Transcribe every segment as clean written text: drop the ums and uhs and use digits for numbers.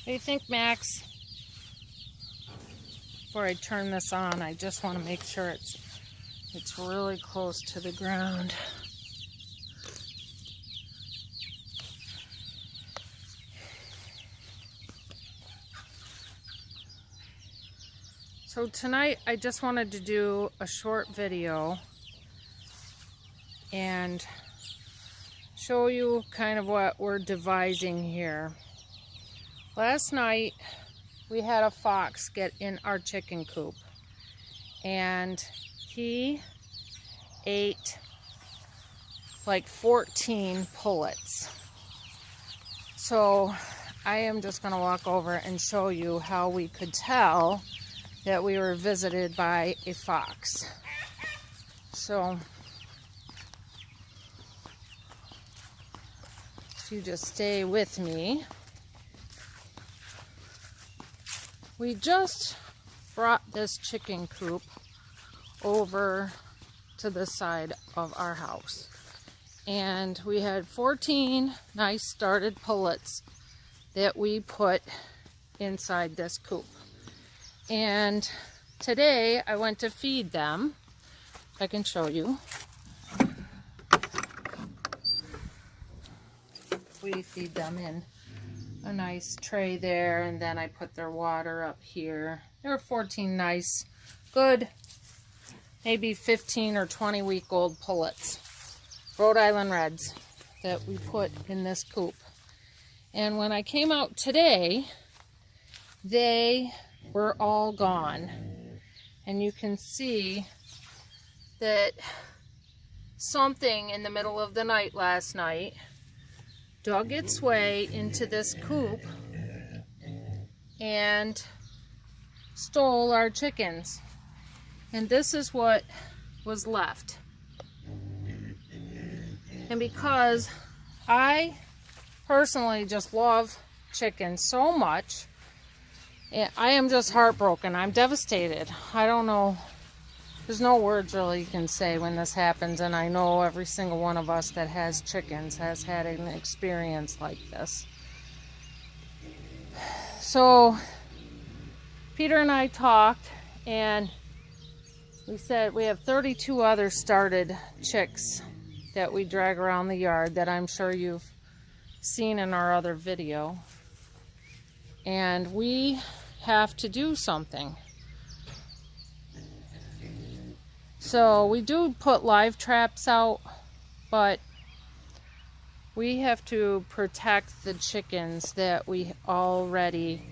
What do you think, Max? Before I turn this on, I just want to make sure it's really close to the ground. So tonight I just wanted to do a short video and show you kind of what we're devising here. Last night we had a fox get in our chicken coop and he ate like 14 pullets. So I am just going to walk over and show you how we could tell that we were visited by a fox. So if you just stay with me. We just brought this chicken coop over to the side of our house. And we had 14 nice started pullets that we put inside this coop. And today I went to feed them. I can show you. We feed them in a nice tray there, and then I put their water up here. There are 14 nice, good, maybe 15 or 20 week old pullets, Rhode Island Reds, that we put in this coop. And when I came out today, they were all gone. And you can see that something in the middle of the night last night dug its way into this coop and stole our chickens. And this is what was left. And because I personally just love chickens so much, I am just heartbroken. I'm devastated. I don't know. There's no words really you can say when this happens, and I know every single one of us that has chickens has had an experience like this. So Peter and I talked, and we said we have 32 other started chicks that we drag around the yard that I'm sure you've seen in our other video. And we have to do something. So we do put live traps out, but we have to protect the chickens that we already,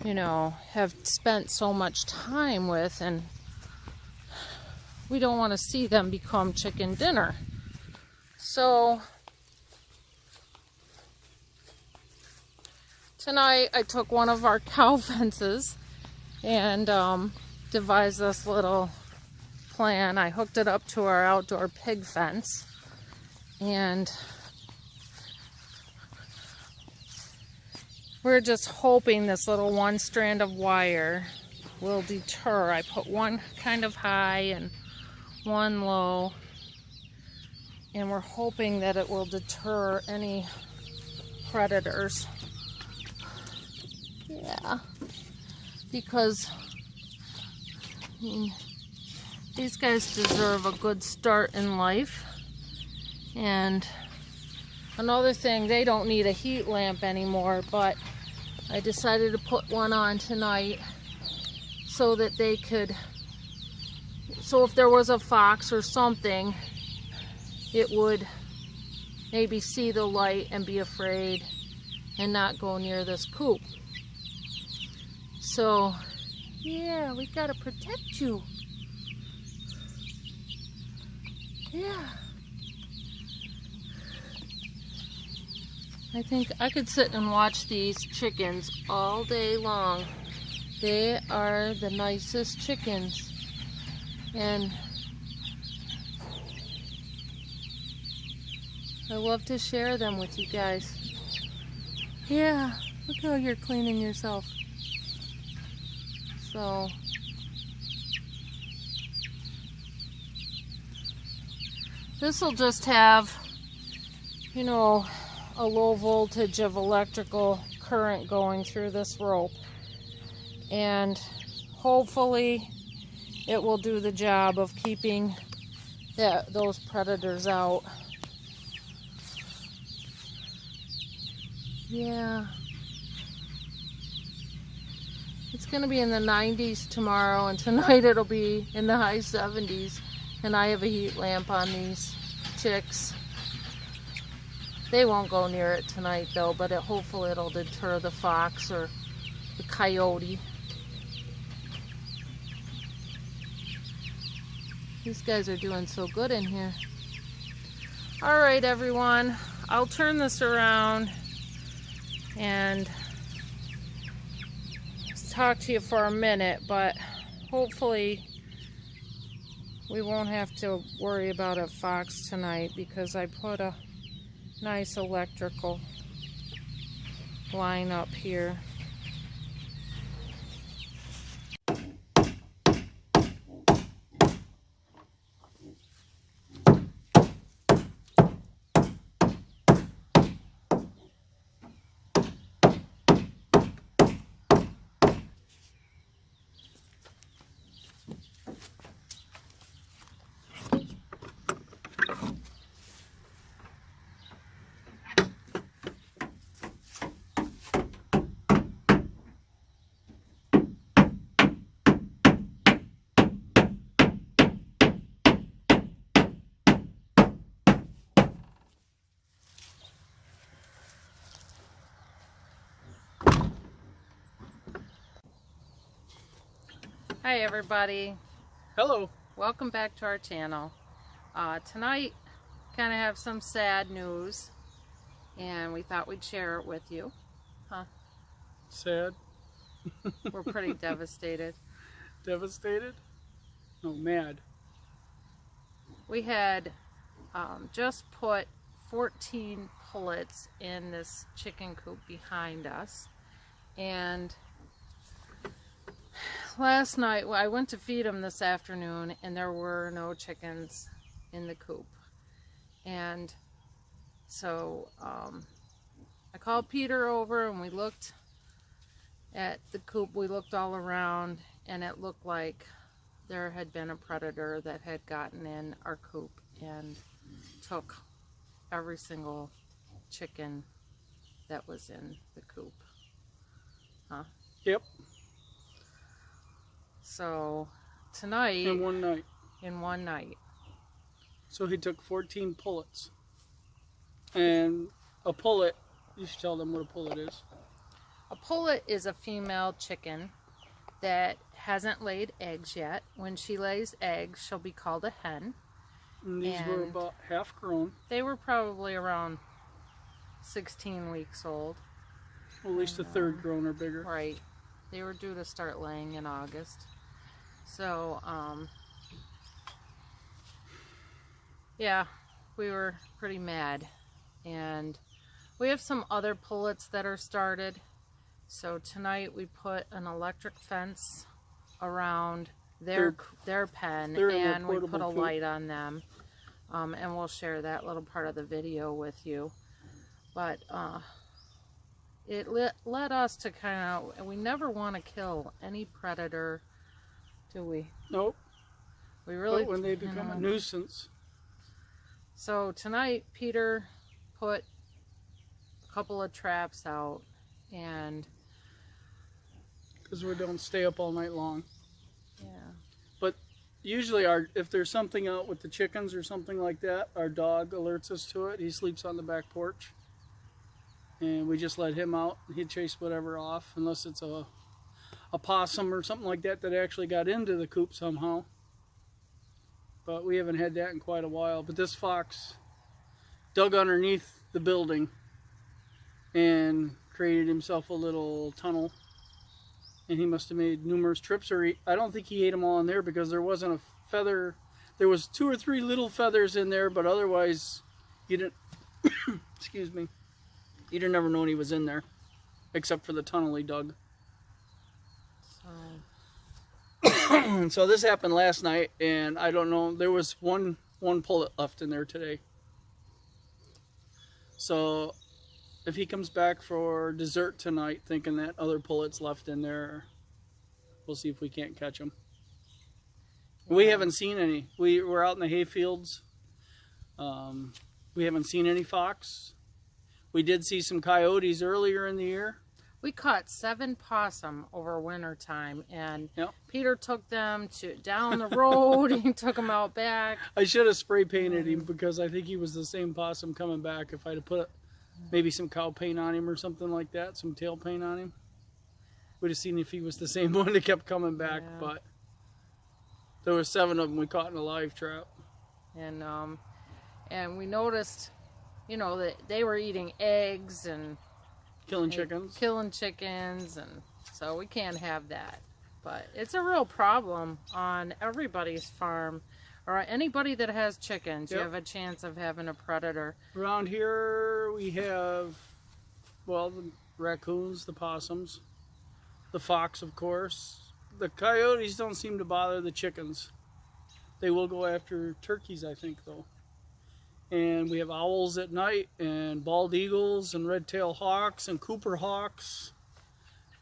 have spent so much time with, and we don't want to see them become chicken dinner. So tonight I took one of our cow fences and devised this little plan. I hooked it up to our outdoor pig fence, and we're just hoping this little one strand of wire will deter. I put one kind of high and one low, and we're hoping that it will deter any predators. Yeah, because these guys deserve a good start in life. And another thing, they don't need a heat lamp anymore, but I decided to put one on tonight so that they could, so if there was a fox or something, it would maybe see the light and be afraid and not go near this coop. So yeah, we gotta protect you. Yeah. I think I could sit and watch these chickens all day long. They are the nicest chickens. And I love to share them with you guys. Yeah, look how you're cleaning yourself. So this will just have, a low voltage of electrical current going through this rope, and hopefully it will do the job of keeping those predators out. Yeah. It's going to be in the 90s tomorrow, and tonight it'll be in the high 70s. And I have a heat lamp on these chicks. They won't go near it tonight though, but hopefully it'll deter the fox or the coyote. These guys are doing so good in here. All right, everyone. I'll turn this around and talk to you for a minute, but hopefully we won't have to worry about a fox tonight because I put a nice electrical line up here. Hi everybody. Hello. Welcome back to our channel. Tonight kind of have some sad news and we thought we'd share it with you. Huh? Sad? We're pretty devastated. Devastated? No, mad. We had just put 14 pullets in this chicken coop behind us, and last night, I went to feed them this afternoon and there were no chickens in the coop. And so I called Peter over and we looked at the coop. We looked all around and it looked like there had been a predator that had gotten in our coop and took every single chicken that was in the coop. Huh? Yep. So tonight, in one night. In one night. So he took 14 pullets. And a pullet, you should tell them what a pullet is. A pullet is a female chicken that hasn't laid eggs yet. When she lays eggs, she'll be called a hen. And these were about half grown. They were probably around 16 weeks old. Well, at least a third grown or bigger. Right. They were due to start laying in August. So, yeah, we were pretty mad. And we have some other pullets that are started. So tonight we put an electric fence around their pen, and we put a light on them. And we'll share that little part of the video with you. But it led us to kind of, we never want to kill any predator, do we? Nope. We really, but when they become a nuisance. So tonight Peter put a couple of traps out, and because we don't stay up all night long. Yeah. But usually if there's something out with the chickens or something like that, our dog alerts us to it. He sleeps on the back porch. And we just let him out. He'd chase whatever off, unless it's a possum or something like that that actually got into the coop somehow. But we haven't had that in quite a while. But this fox dug underneath the building and created himself a little tunnel. And he must have made numerous trips, or I don't think he ate them all in there because there wasn't a feather. There was 2 or 3 little feathers in there, but otherwise you didn't, excuse me, you'd have never known he was in there, except for the tunnel he dug. And so this happened last night, and I don't know, there was one pullet left in there today. So if he comes back for dessert tonight thinking that other pullets left in there, we'll see if we can't catch them. Yeah. We haven't seen any. We're out in the hay fields. We haven't seen any fox. We did see some coyotes earlier in the year. We caught 7 possum over winter time, and yep. Peter took them down the road. He took them out back. I should have spray painted him because I think he was the same possum coming back. If I'd have put maybe some cow paint on him or something like that, some tail paint on him, we'd have seen if he was the same one that kept coming back. Yeah. But there were 7 of them we caught in a live trap. And we noticed, you know, that they were eating eggs and killing chickens, and so we can't have that. But it's a real problem on everybody's farm, or anybody that has chickens. Yep. You have a chance of having a predator. Around here we have, well, the raccoons, the possums, the fox, of course. The coyotes don't seem to bother the chickens. They will go after turkeys, I think, though. And we have owls at night, and bald eagles, and red-tailed hawks, and Cooper hawks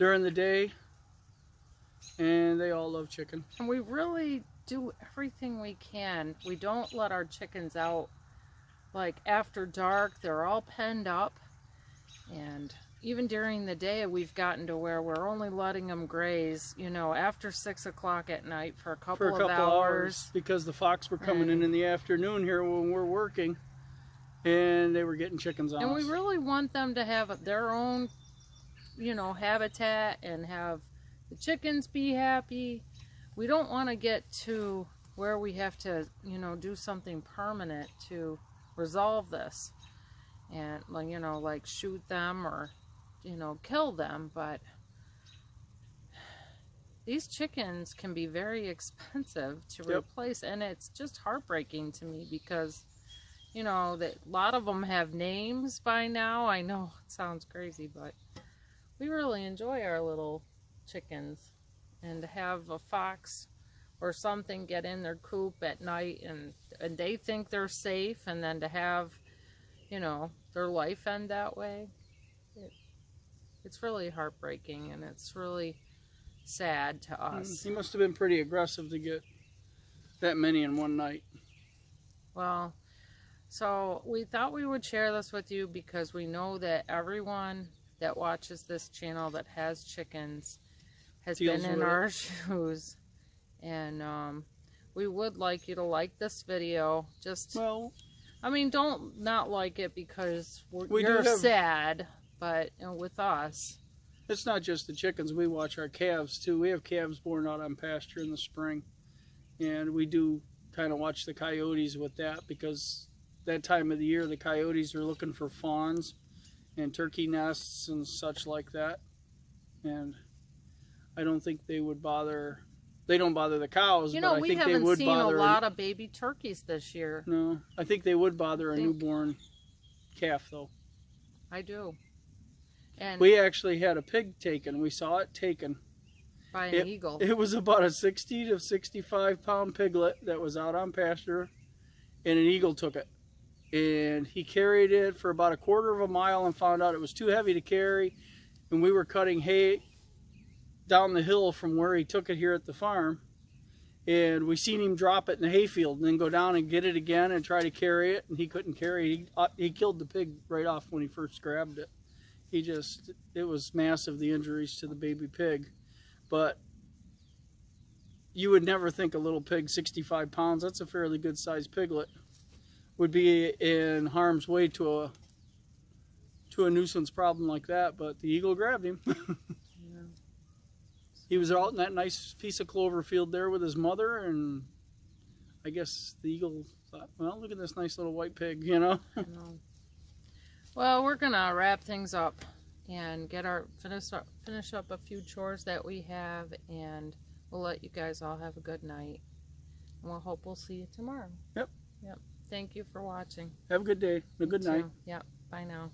during the day. And they all love chicken. And we really do everything we can. We don't let our chickens out, like, after dark. They're all penned up. And even during the day, we've gotten to where we're only letting them graze, you know, after 6 o'clock at night for a couple of hours. Because the fox were coming in the afternoon here when we're working, and they were getting chickens on us. And we really want them to have their own, you know, habitat and have the chickens be happy. We don't want to get to where we have to, you know, do something permanent to resolve this. And, you know, like shoot them or, you know, kill them. But these chickens can be very expensive to replace, and it's just heartbreaking to me because, you know, that a lot of them have names by now. I know it sounds crazy, but we really enjoy our little chickens. And to have a fox or something get in their coop at night and they think they're safe, and then to have, you know, their life end that way, it's really heartbreaking, and it's really sad to us. He must have been pretty aggressive to get that many in one night. Well, so we thought we would share this with you because we know that everyone that watches this channel that has chickens has been in our shoes. And we would like you to like this video. Just, well, I mean, don't not like it because you're sad. But with us, it's not just the chickens. We watch our calves too. We have calves born out on pasture in the spring, and we do kind of watch the coyotes with that because that time of the year the coyotes are looking for fawns and turkey nests and such like that. And I don't think they would bother. They don't bother the cows. You know, but I we think haven't they would seen bother a lot of baby turkeys this year. No, I think they would bother a newborn calf though. I do. And we actually had a pig taken. We saw it taken by an eagle. It was about a 60 to 65 pound piglet that was out on pasture, and an eagle took it. And he carried it for about a quarter of a mile and found out it was too heavy to carry. And we were cutting hay down the hill from where he took it here at the farm. And we seen him drop it in the hayfield and then go down and get it again and try to carry it. And he couldn't carry it. He killed the pig right off when he first grabbed it. It was massive, the injuries to the baby pig. But you would never think a little pig, 65 pounds, that's a fairly good sized piglet, would be in harm's way to a nuisance problem like that. But the eagle grabbed him. Yeah. He was out in that nice piece of clover field there with his mother, and I guess the eagle thought, well, look at this nice little white pig, you know? Well, we're gonna wrap things up and get finish up a few chores that we have, and we'll let you guys all have a good night. And we'll hope we'll see you tomorrow. Yep. Thank you for watching. Have a good day and a good night. Yep. Bye now.